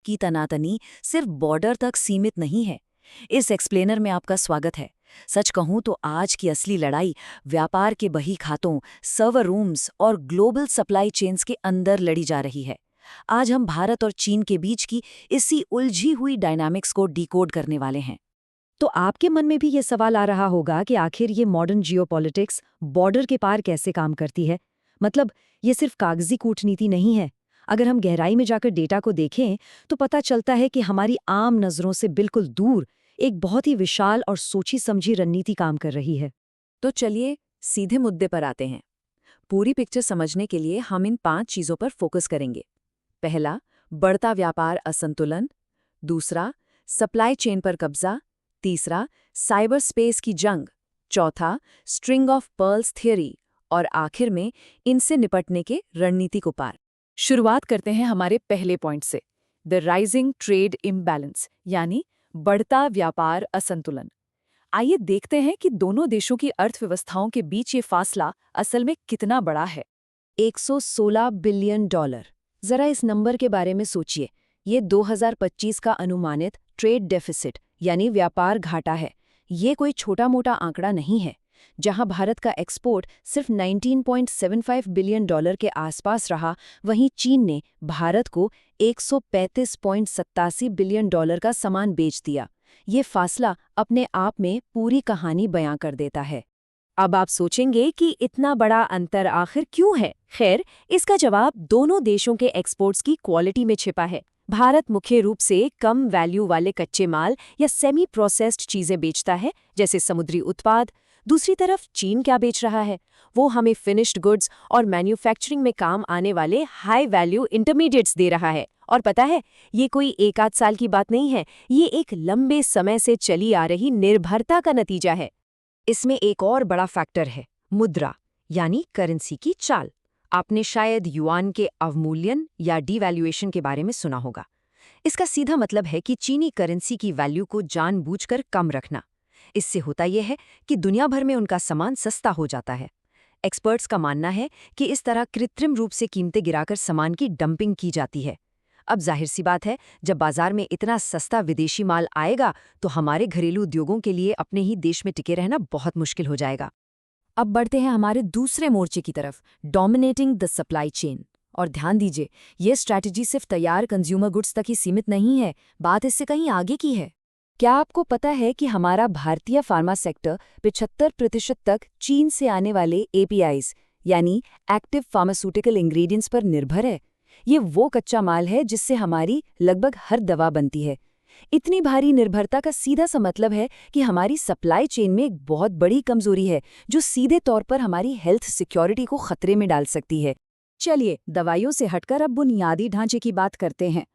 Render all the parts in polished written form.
की तनातनी सिर्फ बॉर्डर तक सीमित नहीं है। इस एक्सप्लेनर में आपका स्वागत है। सच कहूं तो आज की असली लड़ाई व्यापार के बही खातों, सर्वर रूम्स और ग्लोबल सप्लाई चेन्स के अंदर लड़ी जा रही है। आज हम भारत और चीन के बीच की इसी उलझी हुई डायनामिक्स को डिकोड करने वाले हैं। तो आपके मन में भी ये सवाल आ रहा होगा कि आखिर ये मॉडर्न जियोपॉलिटिक्स बॉर्डर के पार कैसे काम करती है। मतलब ये सिर्फ कागजी कूटनीति नहीं है। अगर हम गहराई में जाकर डेटा को देखें तो पता चलता है कि हमारी आम नज़रों से बिल्कुल दूर एक बहुत ही विशाल और सोची समझी रणनीति काम कर रही है। तो चलिए सीधे मुद्दे पर आते हैं। पूरी पिक्चर समझने के लिए हम इन 5 चीजों पर फोकस करेंगे। पहला, बढ़ता व्यापार असंतुलन। दूसरा, सप्लाई चेन पर कब्जा। तीसरा, साइबर स्पेस की जंग। चौथा, स्ट्रिंग ऑफ पर्ल्स थियरी। और आखिर में इनसे निपटने के रणनीतिक उपाय। शुरुआत करते हैं हमारे पहले पॉइंट से, द राइजिंग ट्रेड इम्बैलेंस, यानी बढ़ता व्यापार असंतुलन। आइए देखते हैं कि दोनों देशों की अर्थव्यवस्थाओं के बीच ये फासला असल में कितना बड़ा है। 116 बिलियन डॉलर। जरा इस नंबर के बारे में सोचिए। ये 2025 का अनुमानित ट्रेड डेफिसिट यानी व्यापार घाटा है। ये कोई छोटा मोटा आंकड़ा नहीं है। जहां भारत का एक्सपोर्ट सिर्फ 19.75 बिलियन डॉलर के आसपास रहा, वहीं चीन ने भारत को 135.87 बिलियन डॉलर का सामान बेच दिया। ये फासला अपने आप में पूरी कहानी बयां कर देता है। अब आप सोचेंगे कि इतना बड़ा अंतर आखिर क्यों है? खैर, इसका जवाब दोनों देशों के एक्सपोर्ट्स की क्वालिटी में छिपा है। भारत मुख्य रूप से कम वैल्यू वाले कच्चे माल या सेमी प्रोसेस्ड चीजें बेचता है, जैसे समुद्री उत्पाद। दूसरी तरफ चीन क्या बेच रहा है? वो हमें फिनिश्ड गुड्स और मैन्युफैक्चरिंग में काम आने वाले हाई वैल्यू इंटरमीडिएट्स दे रहा है। और पता है, ये कोई एक आध साल की बात नहीं है, ये एक लंबे समय से चली आ रही निर्भरता का नतीजा है। इसमें एक और बड़ा फैक्टर है, मुद्रा यानी करेंसी की चाल। आपने शायद युआन के अवमूल्यन या डिवैल्यूएशन के बारे में सुना होगा। इसका सीधा मतलब है कि चीनी करेंसी की वैल्यू को जानबूझकर कम रखना। इससे होता यह है कि दुनिया भर में उनका सामान सस्ता हो जाता है। एक्सपर्ट्स का मानना है कि इस तरह कृत्रिम रूप से कीमतें गिराकर सामान की डंपिंग की जाती है। अब जाहिर सी बात है, जब बाजार में इतना सस्ता विदेशी माल आएगा तो हमारे घरेलू उद्योगों के लिए अपने ही देश में टिके रहना बहुत मुश्किल हो जाएगा। अब बढ़ते हैं हमारे दूसरे मोर्चे की तरफ, डोमिनेटिंग द सप्लाई चेन। और ध्यान दीजिए, ये स्ट्रैटेजी सिर्फ तैयार कंज्यूमर गुड्स तक ही सीमित नहीं है, बात इससे कहीं आगे की है। क्या आपको पता है कि हमारा भारतीय फार्मा सेक्टर 75% तक चीन से आने वाले एपीआईज यानी एक्टिव फार्मास्यूटिकल इंग्रेडिएंट्स पर निर्भर है? ये वो कच्चा माल है जिससे हमारी लगभग हर दवा बनती है। इतनी भारी निर्भरता का सीधा सा मतलब है कि हमारी सप्लाई चेन में एक बहुत बड़ी कमजोरी है, जो सीधे तौर पर हमारी हेल्थ सिक्योरिटी को खतरे में डाल सकती है। चलिए, दवाइयों से हटकर अब बुनियादी ढांचे की बात करते हैं।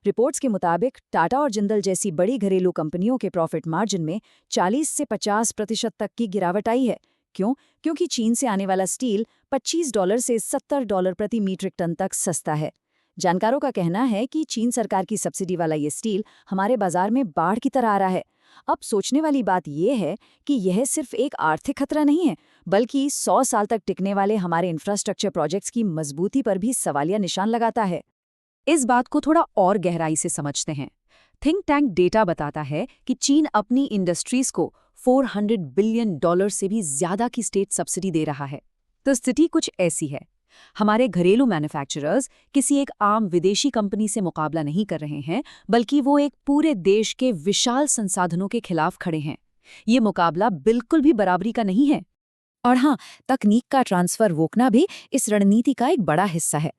रिपोर्ट्स के मुताबिक टाटा और जिंदल जैसी बड़ी घरेलू कंपनियों के प्रॉफिट मार्जिन में 40 से 50% तक की गिरावट आई है। क्यों? क्योंकि चीन से आने वाला स्टील $25 से $70 प्रति मीट्रिक टन तक सस्ता है। जानकारों का कहना है कि चीन सरकार की सब्सिडी वाला ये स्टील हमारे बाजार में बाढ़ की तरह आ रहा है। अब सोचने वाली बात यह है कि यह सिर्फ एक आर्थिक खतरा नहीं है, बल्कि 100 साल तक टिकने वाले हमारे इंफ्रास्ट्रक्चर प्रोजेक्ट्स की मजबूती पर भी सवालिया निशान लगाता है। इस बात को थोड़ा और गहराई से समझते हैं। थिंक टैंक डेटा बताता है कि चीन अपनी इंडस्ट्रीज को $400 बिलियन से भी ज्यादा की स्टेट सब्सिडी दे रहा है। तो स्थिति कुछ ऐसी है, हमारे घरेलू मैन्युफैक्चरर्स किसी एक आम विदेशी कंपनी से मुकाबला नहीं कर रहे हैं, बल्कि वो एक पूरे देश के विशाल संसाधनों के खिलाफ खड़े हैं। ये मुकाबला बिल्कुल भी बराबरी का नहीं है। और हाँ, तकनीक का ट्रांसफर रोकना भी इस रणनीति का एक बड़ा हिस्सा है।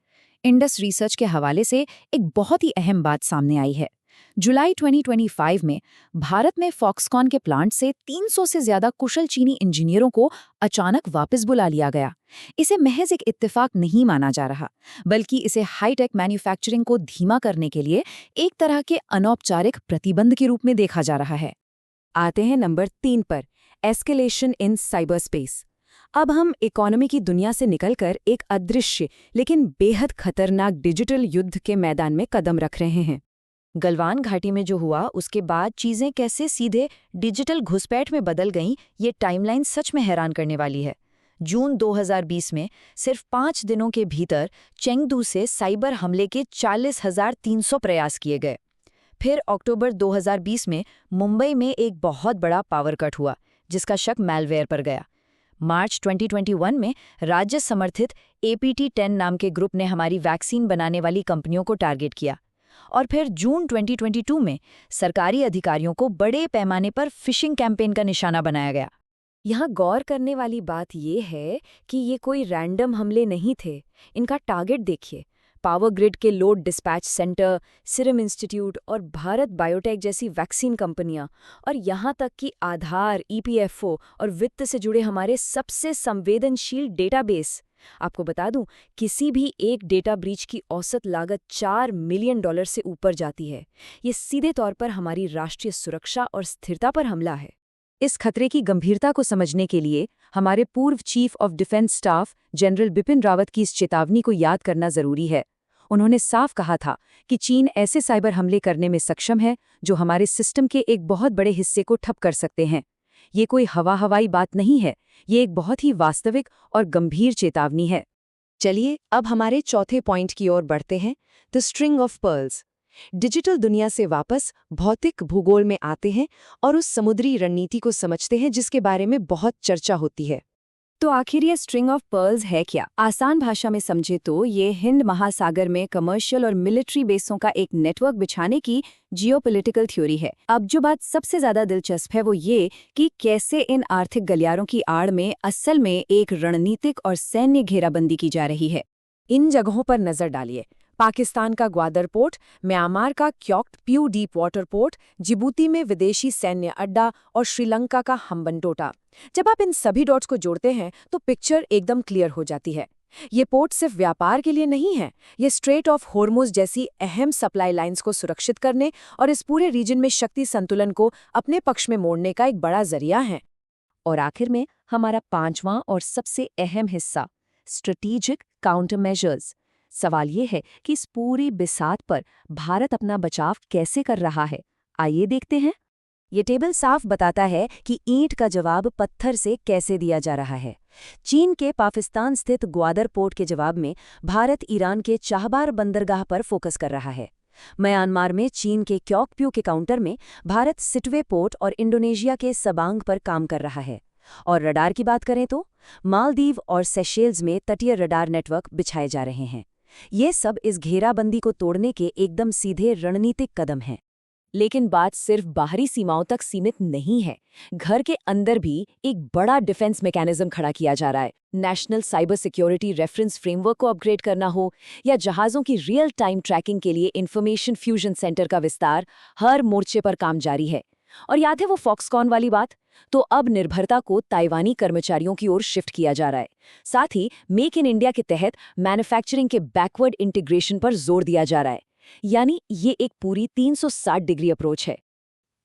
इंडस रिसर्च के हवाले से एक बहुत ही अहम बात सामने आई है। जुलाई 2025 में भारत में फॉक्सकॉन के प्लांट से 300 से ज्यादा कुशल चीनी इंजीनियरों को अचानक वापस बुला लिया गया। इसे महज एक इत्तेफाक नहीं माना जा रहा, बल्कि इसे हाईटेक मैन्युफैक्चरिंग को धीमा करने के लिए एक तरह के अनौपचारिक प्रतिबंध के रूप में देखा जा रहा है। आते हैं नंबर 3 पर, एस्केलेशन इन साइबर स्पेस। अब हम इकोनॉमी की दुनिया से निकलकर एक अदृश्य लेकिन बेहद खतरनाक डिजिटल युद्ध के मैदान में कदम रख रहे हैं। गलवान घाटी में जो हुआ, उसके बाद चीजें कैसे सीधे डिजिटल घुसपैठ में बदल गईं, ये टाइमलाइन सच में हैरान करने वाली है। जून 2020 में सिर्फ 5 दिनों के भीतर चेंगडू से साइबर हमले के 40,300 प्रयास किए गए। फिर अक्टूबर 2020 में मुंबई में एक बहुत बड़ा पावर कट हुआ, जिसका शक मैलवेयर पर गया। मार्च 2021 में राज्य समर्थित APT10 नाम के ग्रुप ने हमारी वैक्सीन बनाने वाली कंपनियों को टारगेट किया। और फिर जून 2022 में सरकारी अधिकारियों को बड़े पैमाने पर फिशिंग कैंपेन का निशाना बनाया गया। यहाँ गौर करने वाली बात ये है कि ये कोई रैंडम हमले नहीं थे। इनका टारगेट देखिए, पावर ग्रिड के load dispatch centre, serum institute और भारत बायोटेक जैसी वैक्सीन कंपनियां, और यहाँ तक कि आधार, EPFO और वित्त से जुड़े हमारे सबसे संवेदनशील डेटाबेस। आपको बता दूं, किसी भी एक डेटा ब्रीच की औसत लागत $4 मिलियन से ऊपर जाती है। ये सीधे तौर पर हमारी राष्ट्रीय सुरक्षा और स्थिरता पर हमला है। इस खतरे की गंभीरता को समझने के लिए हमारे पूर्व chief of defence staff general Bipin Rawat की इस चेतावनी को याद करना जरूरी है। उन्होंने साफ कहा था कि चीन ऐसे साइबर हमले करने में सक्षम है जो हमारे सिस्टम के एक बहुत बड़े हिस्से को ठप कर सकते हैं। ये कोई हवाई बात नहीं है, ये एक बहुत ही वास्तविक और गंभीर चेतावनी है। चलिए अब हमारे चौथे पॉइंट की ओर बढ़ते हैं, the string of pearls. Digital दुनिया से वापस भौतिक भूगोल में आते हैं और उस समुद्री रणनीति को समझते हैं जिसके बारे में बहुत चर्चा होती है। तो आखिर ये स्ट्रिंग ऑफ पर्ल्स है क्या? आसान भाषा में समझे तो ये हिंद महासागर में कमर्शियल और मिलिट्री बेसों का एक नेटवर्क बिछाने की जियोपॉलिटिकल थ्योरी है। अब जो बात सबसे ज्यादा दिलचस्प है वो ये कि कैसे इन आर्थिक गलियारों की आड़ में असल में एक रणनीतिक और सैन्य घेराबंदी की जा रही है। इन जगहों पर नजर डालिए। पाकिस्तान का ग्वादर पोर्ट, म्यांमार का क्योक्ट प्यू डीप वाटर पोर्ट, जिबूती में विदेशी सैन्य अड्डा और श्रीलंका का हम्बनटोटा। जब आप इन सभी डॉट्स को जोड़ते हैं तो पिक्चर एकदम क्लियर हो जाती है। ये पोर्ट सिर्फ व्यापार के लिए नहीं है, ये स्ट्रेट ऑफ होर्मुज जैसी अहम सप्लाई लाइंस को सुरक्षित करने और इस पूरे रीजन में शक्ति संतुलन को अपने पक्ष में मोड़ने का एक बड़ा जरिया है। और आखिर में हमारा पांचवां और सबसे अहम हिस्सा, स्ट्रेटेजिक काउंटर मेजर्स। सवाल ये है कि इस पूरी बिसात पर भारत अपना बचाव कैसे कर रहा है। आइए देखते हैं। ये टेबल साफ बताता है कि ईंट का जवाब पत्थर से कैसे दिया जा रहा है। चीन के पाकिस्तान स्थित ग्वादर पोर्ट के जवाब में भारत ईरान के चाहबार बंदरगाह पर फोकस कर रहा है। म्यांमार में चीन के क्योक्प्यू के काउंटर में भारत सिटवे पोर्ट और इंडोनेशिया के सबांग पर काम कर रहा है। और रडार की बात करें तो मालदीव और सेशेल्स में तटीय रडार नेटवर्क बिछाए जा रहे हैं। ये सब इस घेराबंदी को तोड़ने के एकदम सीधे रणनीतिक कदम हैं। लेकिन बात सिर्फ बाहरी सीमाओं तक सीमित नहीं है। घर के अंदर भी एक बड़ा डिफेंस मैकेनिज्म खड़ा किया जा रहा है। National cyber security reference framework को अपग्रेड करना हो या जहाज़ों की रियल टाइम ट्रैकिंग के लिए इंफॉर्मेशन फ्यूजन सेंटर का विस्तार, हर मोर्चे पर काम जारी है। और याद है वो फॉक्सकॉन वाली बात? तो अब निर्भरता को ताइवानी कर्मचारियों की ओर शिफ्ट किया जा रहा है। साथ ही मेक इन इंडिया के तहत मैन्युफैक्चरिंग के बैकवर्ड इंटीग्रेशन पर जोर दिया जा रहा है। यानी ये एक पूरी 360 डिग्री अप्रोच है।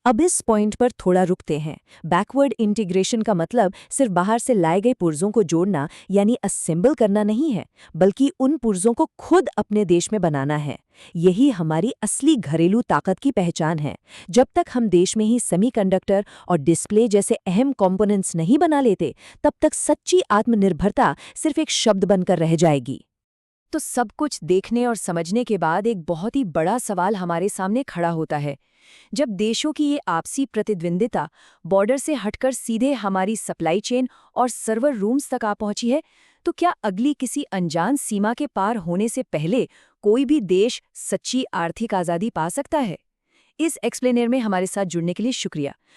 अब इस पॉइंट पर थोड़ा रुकते हैं। बैकवर्ड इंटीग्रेशन का मतलब सिर्फ बाहर से लाए गए पुर्जों को जोड़ना यानी असेंबल करना नहीं है, बल्कि उन पुर्जों को खुद अपने देश में बनाना है। यही हमारी असली घरेलू ताकत की पहचान है। जब तक हम देश में ही सेमीकंडक्टर और डिस्प्ले जैसे अहम कंपोनेंट्स नहीं बना लेते, तब तक सच्ची आत्मनिर्भरता सिर्फ एक शब्द बनकर रह जाएगी। तो सब कुछ देखने और समझने के बाद एक बहुत ही बड़ा सवाल हमारे सामने खड़ा होता है। जब देशों की ये आपसी प्रतिद्वंदिता बॉर्डर से हटकर सीधे हमारी सप्लाई चेन और सर्वर रूम्स तक आ पहुंची है, तो क्या अगली किसी अनजान सीमा के पार होने से पहले कोई भी देश सच्ची आर्थिक आज़ादी पा सकता है? इस एक्सप्लेनर में हमारे साथ जुड़ने के लिए शुक्रिया।